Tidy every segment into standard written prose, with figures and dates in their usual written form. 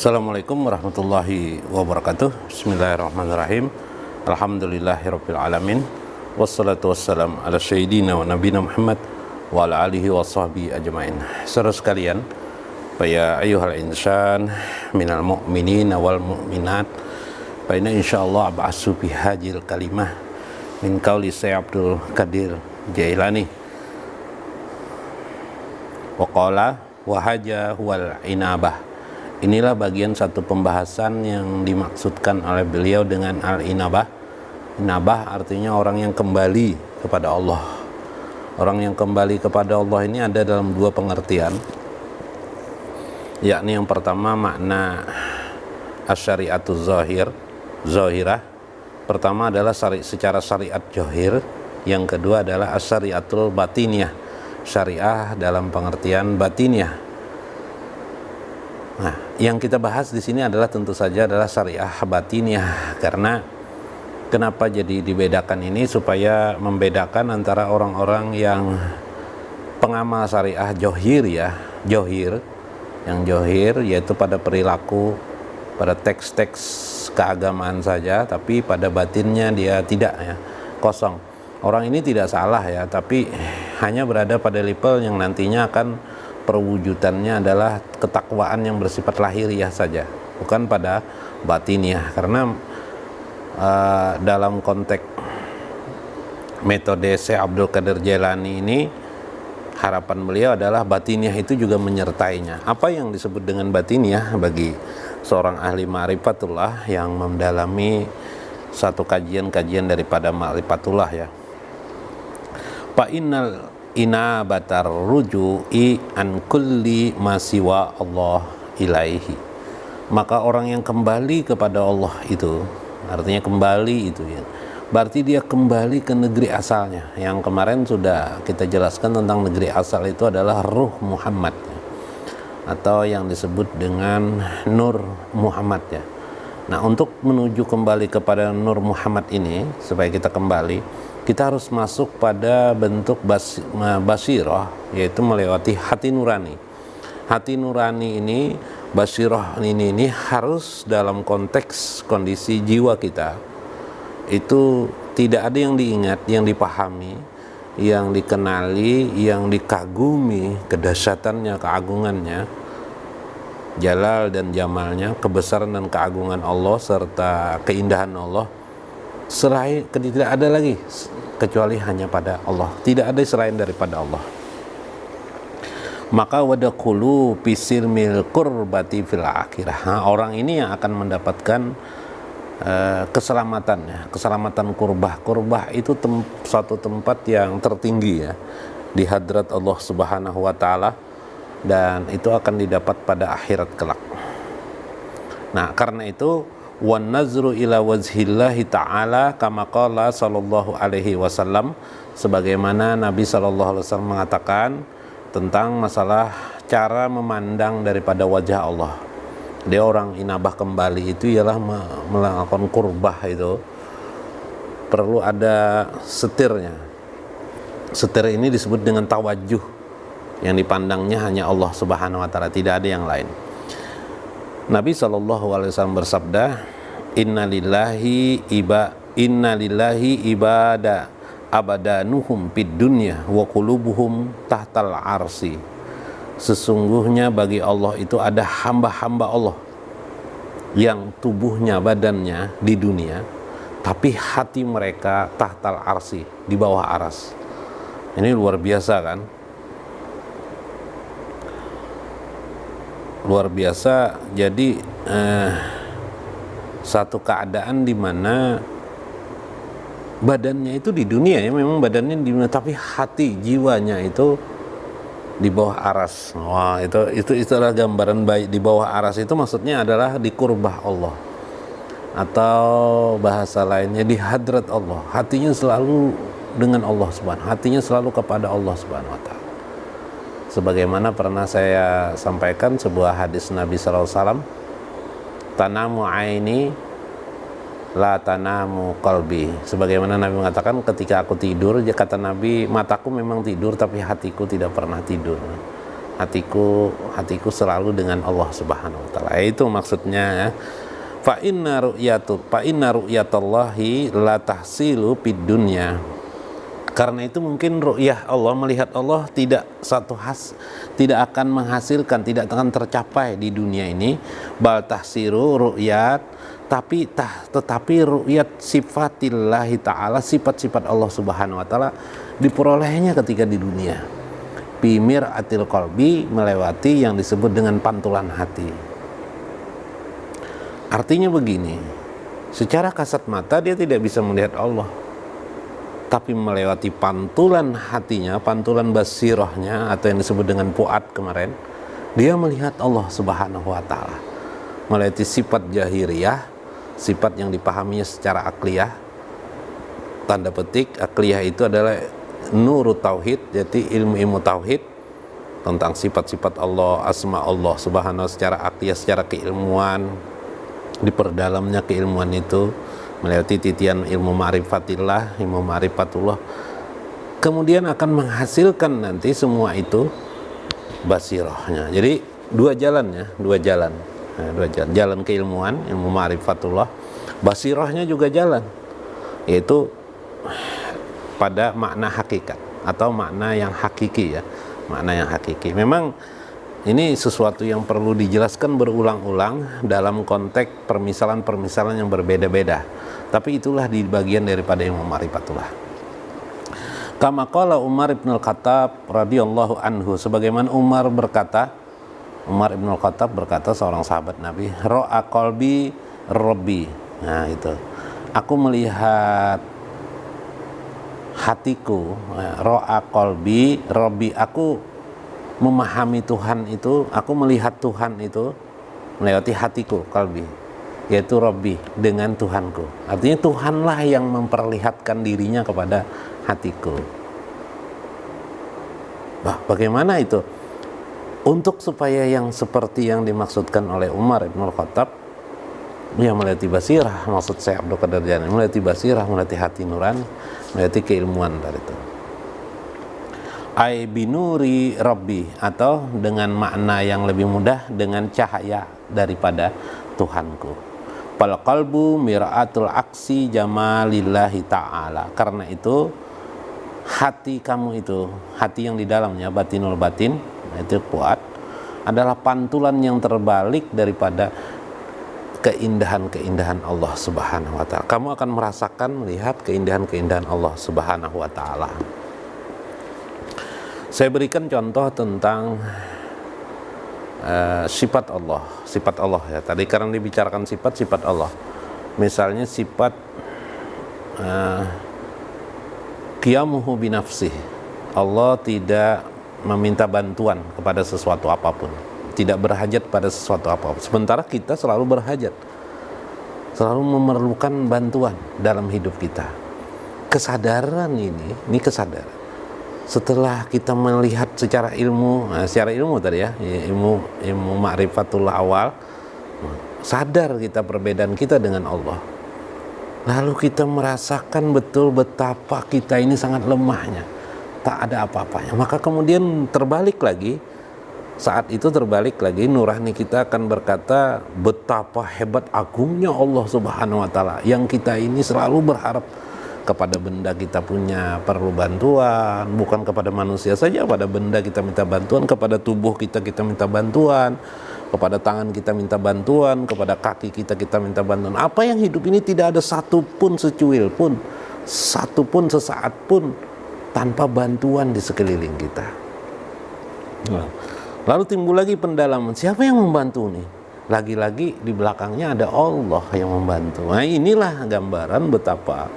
Assalamualaikum warahmatullahi wabarakatuh. Bismillahirrahmanirrahim. Alhamdulillahirabbil alamin. Wassalatu wassalam ala sayyidina wa nabiyina Muhammad wa ala alihi wa sahbihi ajmain. Saudara sekalian, fa ya ayyuhal insan minal mu'minin wal mu'minat, fa inna insyaallah ab'asu bi hadhil kalimah min qauli Syekh Abdul Qadir Jailani. Wa qala wa haja wal inabah. Inilah bagian satu pembahasan yang dimaksudkan oleh beliau dengan al-inabah. Inabah artinya orang yang kembali kepada Allah. Orang yang kembali kepada Allah ini ada dalam dua pengertian, yakni yang pertama makna asyariatul zahirah. Pertama adalah secara syariat zahir, yang kedua adalah asyariatul batiniyah, syariah dalam pengertian batiniyah. Nah, yang kita bahas di sini adalah tentu saja adalah syariah batiniyah. Karena kenapa jadi dibedakan ini? Supaya membedakan antara orang-orang yang pengamal syariah johir yang johir yaitu pada perilaku, pada teks-teks keagamaan saja, tapi pada batinnya dia tidak, ya, kosong. Orang ini tidak salah, ya, tapi hanya berada pada level yang nantinya akan perwujudannya adalah ketakwaan yang bersifat lahiriah saja, bukan pada batiniah. Karena dalam konteks metode Syekh Abdul Qadir Jailani ini, harapan beliau adalah batiniah itu juga menyertainya. Apa yang disebut dengan batiniah bagi seorang ahli ma'rifatullah yang mendalami satu kajian-kajian daripada ma'rifatullah, ya. Fa innal inabatar ruju'i an kulli ma siwa Allah ilaihi. Maka orang yang kembali kepada Allah itu, artinya kembali itu, ya, berarti dia kembali ke negeri asalnya. Yang kemarin sudah kita jelaskan tentang negeri asal itu adalah ruh Muhammad, ya, atau yang disebut dengan nur Muhammad, ya. Nah, untuk menuju kembali kepada nur Muhammad ini, supaya kita kembali, kita harus masuk pada bentuk basirah, yaitu melewati hati nurani. Hati nurani ini, basirah ini harus dalam konteks kondisi jiwa kita itu tidak ada yang diingat, yang dipahami, yang dikenali, yang dikagumi kedahsyatannya, keagungannya, jalal dan jamalnya, kebesaran dan keagungan Allah serta keindahan Allah. Selain, tidak ada lagi kecuali hanya pada Allah, tidak ada selain daripada Allah. Maka wadakulu pisilmil kurbati fil akhirah. Nah, orang ini yang akan mendapatkan keselamatan, ya, keselamatan kurbah. Kurbah itu suatu tempat yang tertinggi, ya, di hadrat Allah Subhanahu wa taala, dan itu akan didapat pada akhirat kelak. Nah, karena itu wan nazru ila wajhillahi ta'ala kama qala sallallahu alaihi wasallam, sebagaimana Nabi sallallahu alaihi wasallam mengatakan tentang masalah cara memandang daripada wajah Allah. Dia orang inabah kembali itu ialah melakukan kurbah, itu perlu ada setirnya. Setir ini disebut dengan tawajuh, yang dipandangnya hanya Allah Subhanahu wa taala, tidak ada yang lain. Nabi SAW bersabda, innalillahi ibada abadanuhum fid dunya wa qulubuhum tahtal arsi. Sesungguhnya bagi Allah itu ada hamba-hamba Allah yang tubuhnya, badannya di dunia, tapi hati mereka tahtal arsi, di bawah aras. Ini luar biasa, kan? Luar biasa. Jadi satu keadaan di mana badannya itu di dunia, ya, memang badannya di dunia, tapi hati, jiwanya itu di bawah aras. Wah, itu adalah gambaran baik. Di bawah aras itu maksudnya adalah di kurbah Allah, atau bahasa lainnya di hadrat Allah. Hatinya selalu dengan Allah Subhanahu, hatinya selalu kepada Allah Subhanahu wa taala. Sebagaimana pernah saya sampaikan sebuah hadis Nabi SAW, tanamu aini la tanamu qalbi. Sebagaimana Nabi mengatakan, ketika aku tidur, kata Nabi, mataku memang tidur tapi hatiku tidak pernah tidur. hatiku selalu dengan Allah Subhanahu wa taala. Itu maksudnya ya. Fa inna ru'yatallahi la tahsilu fid dunya. Karena itu mungkin ru'yah Allah, melihat Allah tidak akan menghasilkan, tidak akan tercapai di dunia ini. Bal tahsiru ru'yat, tetapi ru'yat sifatillahi ta'ala, sifat-sifat Allah Subhanahu wa taala diperolehnya ketika di dunia. Bimir atil qalbi, melewati yang disebut dengan pantulan hati. Artinya begini, secara kasat mata dia tidak bisa melihat Allah, tapi melewati pantulan hatinya, pantulan basirahnya, atau yang disebut dengan fuad kemarin, dia melihat Allah Subhanahu wa taala. Melewati sifat jahiriyah, sifat yang dipahaminya secara akliyah. Tanda petik, akliyah itu adalah nurut tauhid, jadi ilmu tauhid tentang sifat-sifat Allah, asma Allah Subhanahu secara akliyah, secara keilmuan, diperdalamnya keilmuan itu melewati titian ilmu ma'rifatillah, ilmu ma'rifatullah, kemudian akan menghasilkan nanti semua itu basirahnya. Jadi dua jalan, jalan keilmuan, ilmu ma'rifatullah, basirahnya juga jalan, yaitu pada makna hakikat atau makna yang hakiki ya, makna yang hakiki. Memang ini sesuatu yang perlu dijelaskan berulang-ulang dalam konteks permisalan-permisalan yang berbeda-beda. Tapi itulah di bagian daripada ilmu ma'rifatullah. Kama qala Umar ibn al-Khattab radhiyallahu anhu, sebagaimana Umar ibn al-Khattab berkata, seorang sahabat Nabi, ra'a qalbi rabbi. Nah, itu. Aku melihat hatiku, ra'a qalbi rabbi, aku memahami Tuhan itu, aku melihat Tuhan itu melewati hatiku, qalbi, yaitu Rabbi, dengan Tuhanku. Artinya Tuhanlah yang memperlihatkan dirinya kepada hatiku. Bagaimana itu? Untuk supaya yang seperti yang dimaksudkan oleh Umar ibn al-Khattab, ya melewati basirah, maksud saya Abdul Qadir Jailani, melewati basirah, melewati hati nurani, melewati keilmuan dari itu. Ai binuri Rabbi, atau dengan makna yang lebih mudah, dengan cahaya daripada Tuhanku. Fal qalbu mir'atul aksi jamalillahi ta'ala. Karena itu hati kamu itu, hati yang di dalamnya, batinul batin, itu kuat, adalah pantulan yang terbalik daripada keindahan-keindahan Allah Subhanahu wa taala. Kamu akan merasakan, melihat keindahan-keindahan Allah Subhanahu wa taala. Saya berikan contoh tentang sifat Allah ya. Tadi karena dibicarakan sifat Allah. Misalnya sifat qiyamuhu binafsih. Allah tidak meminta bantuan kepada sesuatu apapun, tidak berhajat pada sesuatu apapun. Sementara kita selalu berhajat, selalu memerlukan bantuan dalam hidup kita. Kesadaran ini kesadaran. Setelah kita melihat secara ilmu tadi ya, ilmu ma'rifatullah awal, sadar kita perbedaan kita dengan Allah. Lalu kita merasakan betul betapa kita ini sangat lemahnya, tak ada apa-apanya. Maka kemudian saat itu terbalik lagi, nurani kita akan berkata betapa hebat agungnya Allah Subhanahu wa taala, yang kita ini selalu berharap kepada benda kita punya perlu bantuan, bukan kepada manusia saja, pada benda kita minta bantuan, kepada tubuh kita minta bantuan, kepada tangan kita minta bantuan, kepada kaki kita minta bantuan. Apa yang hidup ini tidak ada satupun secuil pun, satupun sesaat pun tanpa bantuan di sekeliling kita. Lalu timbul lagi pendalaman, siapa yang membantu nih? Lagi-lagi di belakangnya ada Allah yang membantu. Nah, inilah gambaran betapa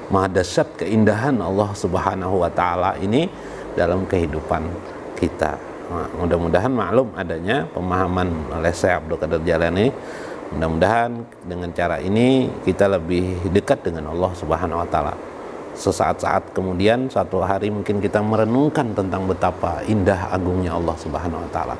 maha dahsyat keindahan Allah Subhanahu wa taala ini dalam kehidupan kita. Nah, mudah-mudahan maklum adanya pemahaman oleh Syekh Abdul Qadir Jailani. Mudah-mudahan dengan cara ini kita lebih dekat dengan Allah Subhanahu wa taala. Sesaat-saat kemudian, suatu hari mungkin kita merenungkan tentang betapa indah agungnya Allah Subhanahu wa taala.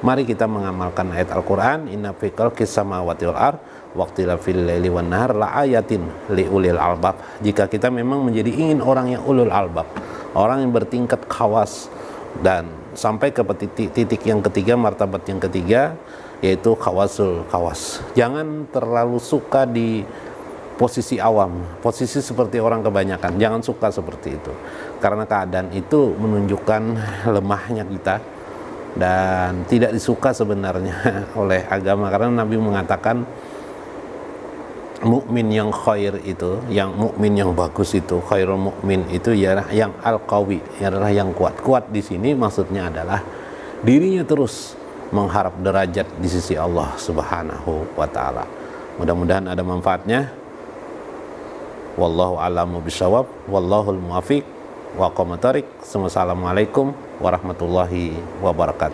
Mari kita mengamalkan ayat Al-Qur'an, inna fi khalqis samawati wal ardh waqtilafil laili wan nahar la ayatin li ulil albab. Jika kita memang menjadi ingin orang yang ulul albab, orang yang bertingkat khawas, Dan sampai ke titik yang ketiga, martabat yang ketiga, yaitu khawasul khawas. Jangan terlalu suka di posisi awam, posisi seperti orang kebanyakan. Jangan suka seperti itu, karena keadaan itu menunjukkan lemahnya kita dan tidak disuka sebenarnya oleh agama. Karena Nabi mengatakan mukmin yang khair itu, yang mukmin yang bagus itu, khairul mukmin itu ialah yang al-qawi, adalah yang kuat. Kuat di sini maksudnya adalah dirinya terus mengharap derajat di sisi Allah Subhanahu wa taala. Mudah-mudahan ada manfaatnya. Wallahu a'lamu bishawab, wallahul muwaffiq wa aqwamut thoriq. Wassalamualaikum warahmatullahi wabarakatuh.